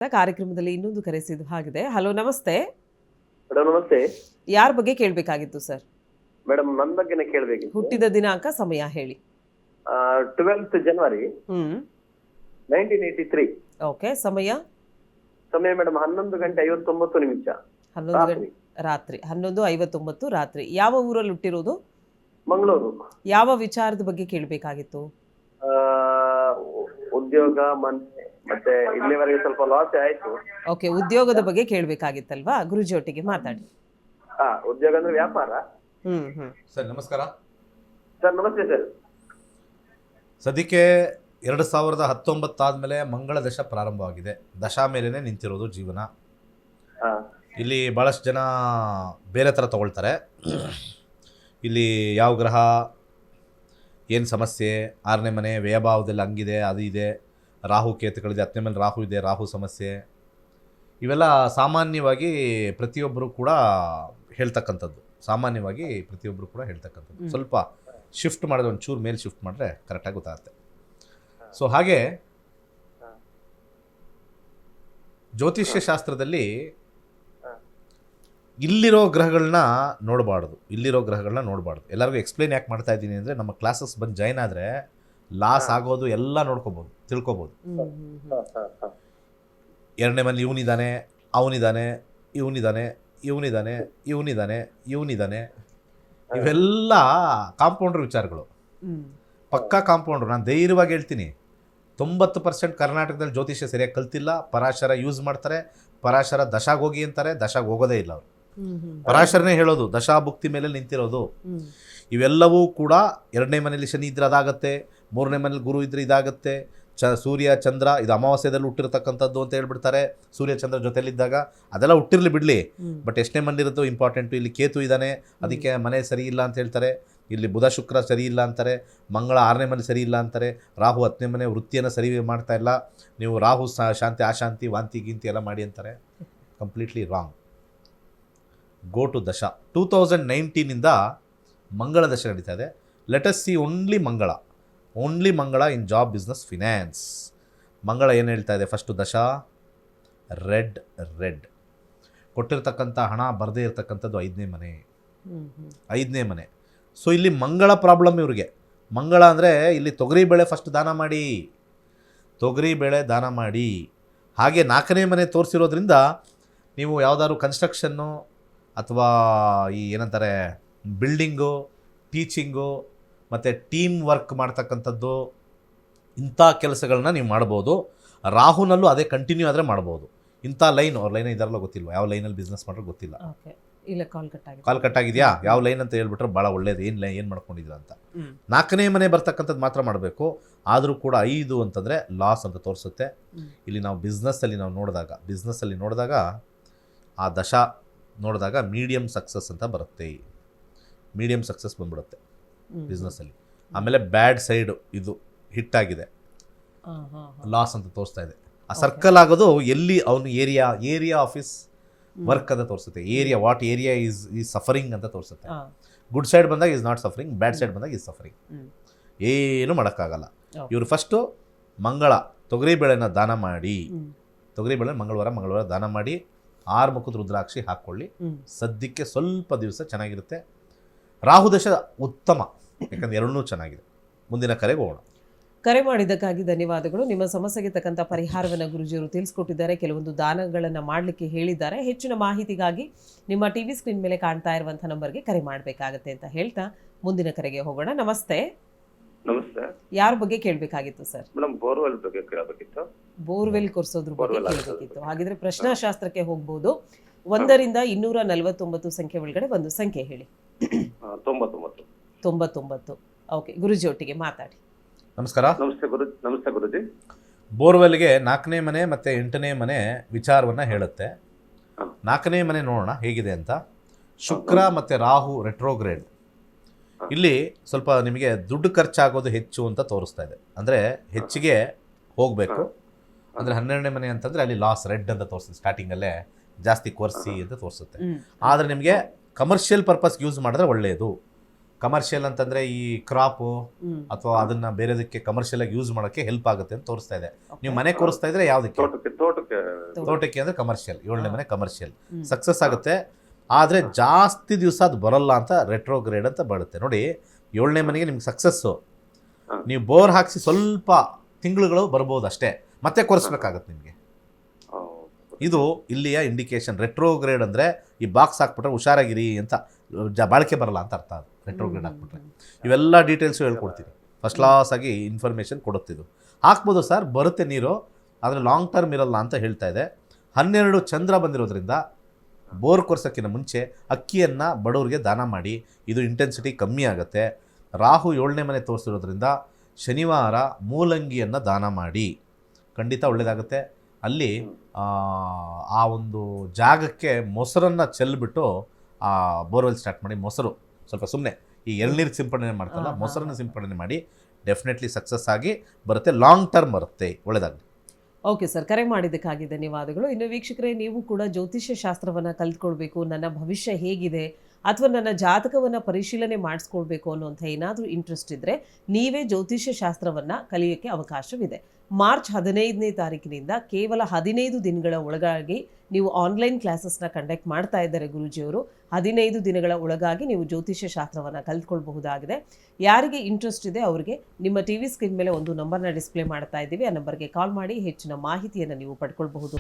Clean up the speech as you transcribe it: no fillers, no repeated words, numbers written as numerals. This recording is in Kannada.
ಕಾರ್ಯಕ್ರಮದಲ್ಲಿ ಇನ್ನೊಂದು ಕರೆ ಸಿದ್ದು ಆಗಿದೆ. ಹಲೋ, ನಮಸ್ತೆ. ಮೇಡಮ್ ನಮಸ್ತೆ. ಯಾರ ಬಗ್ಗೆ ಕೇಳಬೇಕಾಗಿತ್ತು ಸರ್? ಮೇಡಮ್ ನನ್ನ ಬಗ್ಗೆನೇ ಕೇಳಬೇಕಿತ್ತು. ಹುಟ್ಟಿದ ದಿನಾಂಕ, ಸಮಯ ಹೇಳಿ. 12th ಜನವರಿ 1983. ಓಕೆ, ಸಮಯ ಮೇಡಮ್ 11:59. 11 ರಾತ್ರಿ 11:59 ರಾತ್ರಿ. ಯಾವ ಊರಲ್ಲಿ ಹುಟ್ಟಿರೋದು? ಮಂಗಳೂರು. ಯಾವ ವಿಚಾರದ ಬಗ್ಗೆ ಕೇಳಬೇಕಾಗಿತ್ತು? ಉದ್ಯೋಗ, ಮನೆ, ಮತ್ತೆ ಇಲ್ಲಿವರೆಗೆ ಸ್ವಲ್ಪ ಲಾಸ್ ಆಯ್ತು. ಓಕೆ, ಉದ್ಯೋಗದ ಬಗ್ಗೆ ಕೇಳಬೇಕಾಗಿತ್ತಲ್ವಾ? ಗುರುಜಿ ಒಟ್ಟಿಗೆ ಮಾತಾಡಿ. ಉದ್ಯೋಗ ಅಂದ್ರೆ ವ್ಯಾಪಾರ. ಸರ್ ನಮಸ್ಕಾರ. ಸರ್ ನಮಸ್ತೆ ಸರ್. ಸದ್ಯಕ್ಕೆ 2019 ಆದಮೇಲೆ ಮಂಗಳ ದಶ ಪ್ರಾರಂಭವಾಗಿದೆ. ದಶಾ ಮೇಲೇ ನಿಂತಿರೋದು ಜೀವನ. ಇಲ್ಲಿ ಭಾಳಷ್ಟು ಜನ ಬೇರೆ ಥರ ತಗೊಳ್ತಾರೆ. ಇಲ್ಲಿ ಯಾವ ಗ್ರಹ ಏನು ಸಮಸ್ಯೆ, 6ನೇ ಮನೆ ವ್ಯಯಭಾವದಲ್ಲಿ ಹಂಗಿದೆ, ಅದು ಇದೆ, ರಾಹು ಕೇತುಗಳಿದೆ, 10ನೇ ಮನೆ ರಾಹು ಇದೆ, ರಾಹು ಸಮಸ್ಯೆ, ಇವೆಲ್ಲ ಸಾಮಾನ್ಯವಾಗಿ ಪ್ರತಿಯೊಬ್ಬರು ಕೂಡ ಹೇಳ್ತಕ್ಕಂಥದ್ದು. ಸ್ವಲ್ಪ ಶಿಫ್ಟ್ ಮಾಡಿದ್ರೆ, ಒಂಚೂರು ಮೇಲೆ ಶಿಫ್ಟ್ ಮಾಡಿದ್ರೆ ಕರೆಕ್ಟಾಗಿ ಗೊತ್ತಾಗುತ್ತೆ. ಸೊ ಹಾಗೆ ಜ್ಯೋತಿಷ್ಯ ಶಾಸ್ತ್ರದಲ್ಲಿ ಇಲ್ಲಿರೋ ಗ್ರಹಗಳನ್ನ ನೋಡಬಾರ್ದು. ಎಲ್ಲರಿಗೂ ಎಕ್ಸ್ಪ್ಲೇನ್ ಯಾಕೆ ಮಾಡ್ತಾ ಇದ್ದೀನಿ ಅಂದರೆ, ನಮ್ಮ ಕ್ಲಾಸಸ್ ಬಂದು ಜಾಯ್ನ್ ಆದರೆ ಲಾಸ್ ಆಗೋದು ಎಲ್ಲ ತಿಳ್ಕೊಬೋದು. 2ನೇ ಮನೇಲಿ ಇವನಿದ್ದಾನೆ, ಅವನಿದ್ದಾನೆ, ಇವನಿದ್ದಾನೆ, ಇವೆಲ್ಲ ಕಾಂಪೌಂಡ್ರ್ ವಿಚಾರಗಳು. ಪಕ್ಕಾ ಕಾಂಪೌಂಡ್ರು. ನಾನು ಧೈರ್ಯವಾಗಿ ಹೇಳ್ತೀನಿ, 90% ಕರ್ನಾಟಕದಲ್ಲಿ ಜ್ಯೋತಿಷ್ಯ ಸರಿಯಾಗಿ ಕಲ್ತಿಲ್ಲ. ಪರಾಶರ ಯೂಸ್ ಮಾಡ್ತಾರೆ, ಪರಾಶರ ದಶಾಗ್ ಹೋಗಿ ಅಂತಾರೆ, ದಶಾಗ್ ಹೋಗೋದೇ ಇಲ್ಲ ಅವರು. ಪರಾಶರನೇ ಹೇಳೋದು ದಶಾಭುಕ್ತಿ ಮೇಲೆ ನಿಂತಿರೋದು. ಇವೆಲ್ಲವೂ ಕೂಡ 2ನೇ ಮನೇಲಿ ಶನಿ ಇದ್ರೆ ಅದಾಗತ್ತೆ, 3ನೇ ಮನೇಲಿ ಗುರು ಇದ್ರೆ ಇದಾಗತ್ತೆ, ಸೂರ್ಯ ಚಂದ್ರ ಇದು ಅಮಾವಾಸ್ಯದಲ್ಲಿ ಹುಟ್ಟಿರ್ತಕ್ಕಂಥದ್ದು ಅಂತ ಹೇಳ್ಬಿಡ್ತಾರೆ. ಸೂರ್ಯ ಚಂದ್ರ ಜೊತೆಲಿದ್ದಾಗ ಅದೆಲ್ಲ ಹುಟ್ಟಿರ್ಲಿ ಬಿಡಲಿ, ಬಟ್ ಎಷ್ಟನೇ ಮನೇಲಿರುತ್ತೋ ಇಂಪಾರ್ಟೆಂಟು. ಇಲ್ಲಿ ಕೇತು ಇದ್ದಾನೆ, ಅದಕ್ಕೆ ಮನೆ ಸರಿ ಇಲ್ಲ ಅಂತ ಹೇಳ್ತಾರೆ. ಇಲ್ಲಿ ಬುಧ ಶುಕ್ರ ಸರಿ ಇಲ್ಲ ಅಂತಾರೆ, ಮಂಗಳ 6ನೇ ಮನೆ ಸರಿ ಇಲ್ಲ ಅಂತಾರೆ, ರಾಹು 10ನೇ ಮನೆ ವೃತ್ತಿಯನ್ನು ಸರಿ ಮಾಡ್ತಾ ಇಲ್ಲ, ನೀವು ರಾಹು ಶಾಂತಿ ಅಶಾಂತಿ ವಾಂತಿ ಗಿಂತಿ ಎಲ್ಲ ಮಾಡಿ ಅಂತಾರೆ. Completely wrong. ಗೋ ಟು ದಶ. 2019ಇಂದ ಮಂಗಳ ದಶ ನಡೀತಾ ಇದೆ. ಲೆಟ್ ಅಸ್ ಸಿ ಓನ್ಲಿ ಮಂಗಳ ಇನ್ ಜಾಬ್, ಬಿಸ್ನೆಸ್, ಫಿನಾನ್ಸ್. ಮಂಗಳ ಏನು ಹೇಳ್ತಾ ಇದೆ? ಫಸ್ಟು ದಶ ರೆಡ್ ಕೊಟ್ಟಿರ್ತಕ್ಕಂಥ ಹಣ ಬರದೇ ಇರತಕ್ಕಂಥದ್ದು 5ನೇ ಮನೆ. ಸೊ ಇಲ್ಲಿ ಮಂಗಳ ಪ್ರಾಬ್ಲಮ್ ಇವ್ರಿಗೆ. ಮಂಗಳ ಅಂದರೆ ಇಲ್ಲಿ ತೊಗರಿಬೇಳೆ ಫಸ್ಟ್ ದಾನ ಮಾಡಿ. ಹಾಗೆ 4ನೇ ಮನೆ ತೋರಿಸಿರೋದ್ರಿಂದ ನೀವು ಯಾವುದಾದ್ರು ಕನ್ಸ್ಟ್ರಕ್ಷನ್ನು ಅಥವಾ ಈ ಏನಂತಾರೆ ಬಿಲ್ಡಿಂಗು, ಟೀಚಿಂಗು ಮತ್ತು ಟೀಮ್ ವರ್ಕ್ ಮಾಡ್ತಕ್ಕಂಥದ್ದು, ಇಂಥ ಕೆಲಸಗಳನ್ನ ನೀವು ಮಾಡ್ಬೋದು. ರಾಹುನಲ್ಲೂ ಅದೇ ಕಂಟಿನ್ಯೂ ಆದರೆ ಮಾಡ್ಬೋದು. ಇಂಥ ಅವ್ರ ಲೈನ್ ಇದಾರಲ್ಲ ಗೊತ್ತಿಲ್ವ, ಯಾವ ಲೈನಲ್ಲಿ ಬಿಸ್ನೆಸ್ ಮಾಡೋದು ಗೊತ್ತಿಲ್ಲ. ಕಾಲ್ ಕಟ್ ಆಗಿದೆಯಾ? ಯಾವ ಲೈನ್ ಅಂತ ಹೇಳ್ಬಿಟ್ರೆ ಭಾಳ ಒಳ್ಳೇದು. ಏನು ಮಾಡ್ಕೊಂಡಿದ್ದೀರ ಅಂತ. 4ನೇ ಮನೆ ಬರ್ತಕ್ಕಂಥದ್ದು ಮಾತ್ರ ಮಾಡಬೇಕು. ಆದರೂ ಕೂಡ 5 ಅಂತಂದರೆ ಲಾಸ್ ಅಂತ ತೋರಿಸುತ್ತೆ. ಇಲ್ಲಿ ನಾವು ಬಿಸ್ನೆಸ್ಸಲ್ಲಿ ನೋಡಿದಾಗ ಆ ದಶ ನೋಡಿದಾಗ ಮೀಡಿಯಮ್ ಸಕ್ಸಸ್ ಅಂತ ಬರುತ್ತೆ. ಮೀಡಿಯಮ್ ಸಕ್ಸಸ್ ಬಂದ್ಬಿಡುತ್ತೆ ಬಿಸ್ನೆಸ್ಸಲ್ಲಿ. ಆಮೇಲೆ ಬ್ಯಾಡ್ ಸೈಡು ಇದು ಹಿಟ್ಟಾಗಿದೆ, ಲಾಸ್ ಅಂತ ತೋರಿಸ್ತಾ ಇದೆ. ಆ ಸರ್ಕಲ್ ಆಗೋದು ಎಲ್ಲಿ ಅವನು ಏರಿಯಾ ಆಫೀಸ್ ವರ್ಕ್ ಅಂತ ತೋರಿಸುತ್ತೆ. ವಾಟ್ ಏರಿಯಾ ಈಸ್ ಸಫರಿಂಗ್ ಅಂತ ತೋರಿಸುತ್ತೆ. ಗುಡ್ ಸೈಡ್ ಬಂದಾಗ is not suffering, bad side ಬಂದಾಗ ಈಸ್ ಸಫರಿಂಗ್. ಏನು ಮಾಡೋಕ್ಕಾಗಲ್ಲ. ಇವರು ಫಸ್ಟು ತೊಗರಿಬೇಳೆನ ದಾನ ಮಾಡಿ, ಮಂಗಳವಾರ ದಾನ ಮಾಡಿ 6 ಮುಖದ ರುದ್ರಾಕ್ಷಿ ಹಾಕ್ಕೊಳ್ಳಿ. ಸದ್ಯಕ್ಕೆ ಸ್ವಲ್ಪ ದಿವಸ ಚೆನ್ನಾಗಿರುತ್ತೆ. ರಾಹುದಶ ಉತ್ತಮ, ಯಾಕಂದ್ರೆ ಎರಡನ್ನೂ ಚೆನ್ನಾಗಿದೆ. ಮುಂದಿನ ಕರೆಗೆ ಹೋಗೋಣ. ಕರೆ ಮಾಡಿದ್ದಕ್ಕಾಗಿ ಧನ್ಯವಾದಗಳು. ನಿಮ್ಮ ಸಮಸ್ಯೆಗೆ ತಕ್ಕಂಥ ಪರಿಹಾರವನ್ನು ಗುರುಜಿಯವರು ತಿಳಿಸ್ಕೊಟ್ಟಿದ್ದಾರೆ. ಕೆಲವೊಂದು ದಾನಗಳನ್ನು ಮಾಡಲಿಕ್ಕೆ ಹೇಳಿದ್ದಾರೆ. ಹೆಚ್ಚಿನ ಮಾಹಿತಿಗಾಗಿ ನಿಮ್ಮ ಟಿವಿ ಸ್ಕ್ರೀನ್ ಮೇಲೆ ಕಾಣ್ತಾ ಇರುವಂಥ ನಂಬರ್ಗೆ ಕರೆ ಮಾಡಬೇಕಾಗತ್ತೆ ಅಂತ ಹೇಳ್ತಾ ಮುಂದಿನ ಕರೆಗೆ ಹೋಗೋಣ. ನಮಸ್ತೆ. ನಮಸ್ತೆ. ಯಾರ ಬಗ್ಗೆ ಕೇಳಬೇಕಾಗಿತ್ತು ಸರ್? ಮೇಡಮ್ ಬೋರ್ವೆಲ್ ಬಗ್ಗೆ ಕೇಳಬೇಕಿತ್ತು. ಬೋರ್ವೆಲ್ ಕೊರ್ಸೋದ್ರ ಬಗ್ಗೆ ಕೇಳಬೇಕಿತ್ತು. ಹಾಗಿದ್ರೆ ಪ್ರಶ್ನಾಶಾಸ್ತ್ರಕ್ಕೆ ಹೋಗ್ಬೋದು. 1ರಿಂದ 249 ಸಂಖ್ಯೆ ಒಳಗಡೆ ಒಂದು ಸಂಖ್ಯೆ ಹೇಳಿ. 99. ಓಕೆ, ಗುರುಜಿ ಒಟ್ಟಿಗೆ ಮಾತಾಡಿ. ನಮಸ್ಕಾರ. ನಮಸ್ತೆ ಗುರುಜಿ. ಬೋರ್ವೆಲ್ಗೆ 4ನೇ ಮನೆ ಮತ್ತು 8ನೇ ಮನೆ ವಿಚಾರವನ್ನು ಹೇಳುತ್ತೆ. 4ನೇ ಮನೆ ನೋಡೋಣ ಹೇಗಿದೆ ಅಂತ. ಶುಕ್ರ ಮತ್ತು ರಾಹು ರೆಟ್ರೋಗ್ರೇಡ್. ಇಲ್ಲಿ ಸ್ವಲ್ಪ ನಿಮಗೆ ದುಡ್ಡು ಖರ್ಚಾಗೋದು ಹೆಚ್ಚು ಅಂತ ತೋರಿಸ್ತಾ ಇದೆ. ಅಂದರೆ ಹೆಚ್ಚಿಗೆ ಹೋಗಬೇಕು. ಅಂದರೆ 12ನೇ ಮನೆ ಅಂತಂದರೆ ಅಲ್ಲಿ ಲಾಸ್ ರೆಡ್ ಅಂತ ತೋರಿಸುತ್ತೆ. ಸ್ಟಾರ್ಟಿಂಗಲ್ಲೇ ಜಾಸ್ತಿ ಕೊರ್ಸಿ ಅಂತ ತೋರಿಸುತ್ತೆ. ಆದರೆ ನಿಮಗೆ ಕಮರ್ಷಿಯಲ್ ಪರ್ಪಸ್ಗೆ ಯೂಸ್ ಮಾಡಿದ್ರೆ ಒಳ್ಳೆಯದು. ಕಮರ್ಷಿಯಲ್ ಅಂತಂದರೆ ಈ ಕ್ರಾಪು ಹ್ಮ್. ಅಥವಾ ಅದನ್ನು ಬೇರೆದಕ್ಕೆ ಕಮರ್ಷಿಯಲಾಗಿ ಯೂಸ್ ಮಾಡೋಕ್ಕೆ ಹೆಲ್ಪ್ ಆಗುತ್ತೆ ಅಂತ ತೋರಿಸ್ತಾ ಇದೆ. ನೀವು ಮನೆ ಕೂರಿಸ್ತಾ ಇದ್ರೆ ಯಾವುದಕ್ಕೆ? ತೋಟಕ್ಕೆ ಅಂದರೆ ಕಮರ್ಷಿಯಲ್, 7ನೇ ಮನೆ ಕಮರ್ಷಿಯಲ್ ಸಕ್ಸಸ್ ಆಗುತ್ತೆ. ಆದರೆ ಜಾಸ್ತಿ ದಿವಸ ಅದು ಬರಲ್ಲ ಅಂತ ರೆಟ್ರೋಗ್ರೇಡ್ ಅಂತ ಬರುತ್ತೆ ನೋಡಿ. 7ನೇ ಮನೆಗೆ ನಿಮ್ಗೆ ಸಕ್ಸಸ್ಸು, ನೀವು ಬೋರ್ ಹಾಕಿಸಿ ಸ್ವಲ್ಪ ತಿಂಗಳುಗಳು ಬರ್ಬೋದು ಅಷ್ಟೇ, ಮತ್ತೆ ಕೊರೆಸ್ಬೇಕಾಗತ್ತೆ ನಿಮಗೆ. ಇದು ಇಲ್ಲಿಯ ಇಂಡಿಕೇಶನ್. ರೆಟ್ರೋಗ್ರೇಡ್ ಅಂದರೆ ಈ ಬಾಕ್ಸ್ ಹಾಕ್ಬಿಟ್ರೆ ಹುಷಾರಾಗಿರಿ ಅಂತ, ಬಾಳಿಕೆ ಬರಲ್ಲ ಅಂತ ಅರ್ಥ. ಅದು ರೆಟ್ರೋಗ್ರೇಡ್ ಹಾಕ್ಬಿಟ್ರೆ ಇವೆಲ್ಲ ಡೀಟೇಲ್ಸು ಹೇಳ್ಕೊಡ್ತೀನಿ. ಫಸ್ಟ್ ಕ್ಲಾಸ್ ಆಗಿ ಇನ್ಫಾರ್ಮೇಷನ್ ಕೊಡುತ್ತಿದ್ದು. ಹಾಕ್ಬೋದು ಸರ್, ಬರುತ್ತೆ ನೀರು, ಆದರೆ ಲಾಂಗ್ ಟರ್ಮ್ ಇರಲ್ಲ ಅಂತ ಹೇಳ್ತಾ ಇದೆ. 12 ಚಂದ್ರ ಬಂದಿರೋದ್ರಿಂದ ಬೋರ್ ಕೊರ್ಸೋಕ್ಕಿಂತ ಮುಂಚೆ ಅಕ್ಕಿಯನ್ನು ಬಡವ್ರಿಗೆ ದಾನ ಮಾಡಿ, ಇದು ಇಂಟೆನ್ಸಿಟಿ ಕಮ್ಮಿ ಆಗುತ್ತೆ. ರಾಹು 7ನೇ ಮನೆ ತೋರಿಸಿರೋದ್ರಿಂದ ಶನಿವಾರ ಮೂಲಂಗಿಯನ್ನು ದಾನ ಮಾಡಿ, ಖಂಡಿತ ಒಳ್ಳೆಯದಾಗುತ್ತೆ. ಅಲ್ಲಿ ಆ ಒಂದು ಜಾಗಕ್ಕೆ ಮೊಸರನ್ನು ಚೆಲ್ಲಿಬಿಟ್ಟು ಆ ಬೋರ್ವೆಲ್ ಸ್ಟಾರ್ಟ್ ಮಾಡಿ, ಮೊಸರು ಸ್ವಲ್ಪ ಸುಮ್ಮನೆ ಈ ಎಳ್ನೀರು ಸಿಂಪಡಣೆ ಮಾಡ್ತಾರಲ್ಲ, ಮೊಸರನ್ನು ಸಿಂಪಡಣೆ ಮಾಡಿ, ಡೆಫಿನೆಟ್ಲಿ ಸಕ್ಸಸ್ ಆಗಿ ಬರುತ್ತೆ, ಲಾಂಗ್ ಟರ್ಮ್ ಬರುತ್ತೆ, ಒಳ್ಳೆಯದಾಗಲಿ. ಓಕೆ ಸರ್, ಕರೆ ಮಾಡಿದ್ದಕ್ಕಾಗಿ ಧನ್ಯವಾದಗಳು. ಇನ್ನು ವೀಕ್ಷಕರೇ, ನೀವು ಕೂಡ ಜ್ಯೋತಿಷ್ಯ ಶಾಸ್ತ್ರವನ್ನು ಕಲ್ತ್ಕೊಳ್ಬೇಕು, ನನ್ನ ಭವಿಷ್ಯ ಹೇಗಿದೆ ಅಥವಾ ನನ್ನ ಜಾತಕವನ್ನು ಪರಿಶೀಲನೆ ಮಾಡಿಸ್ಕೊಳ್ಬೇಕು ಅನ್ನುವಂಥ ಏನಾದರೂ ಇಂಟ್ರೆಸ್ಟ್ ಇದ್ದರೆ ನೀವೇ ಜ್ಯೋತಿಷ್ಯ ಶಾಸ್ತ್ರವನ್ನು ಕಲಿಯೋಕ್ಕೆ ಅವಕಾಶವಿದೆ. ಮಾರ್ಚ್ 15ನೇ ತಾರೀಕಿನಿಂದ ಕೇವಲ 15 ದಿನಗಳ ಒಳಗಾಗಿ ನೀವು ಆನ್ಲೈನ್ ಕ್ಲಾಸಸ್ನ ಕಂಡಕ್ಟ್ ಮಾಡ್ತಾ ಇದ್ದಾರೆ ಗುರೂಜಿಯವರು. 15 ದಿನಗಳ ಒಳಗಾಗಿ ನೀವು ಜ್ಯೋತಿಷ್ಯ ಶಾಸ್ತ್ರವನ್ನು ಕಲ್ತ್ಕೊಳ್ಬಹುದಾಗಿದೆ. ಯಾರಿಗೆ ಇಂಟ್ರೆಸ್ಟ್ ಇದೆ ಅವರಿಗೆ ನಿಮ್ಮ ಟಿ ವಿ ಸ್ಕ್ರೀನ್ ಮೇಲೆ ಒಂದು ನಂಬರ್ನ ಡಿಸ್ಪ್ಲೇ ಮಾಡ್ತಾ ಇದ್ದೀವಿ. ಆ ನಂಬರ್ಗೆ ಕಾಲ್ ಮಾಡಿ ಹೆಚ್ಚಿನ ಮಾಹಿತಿಯನ್ನು ನೀವು ಪಡ್ಕೊಳ್ಬಹುದು.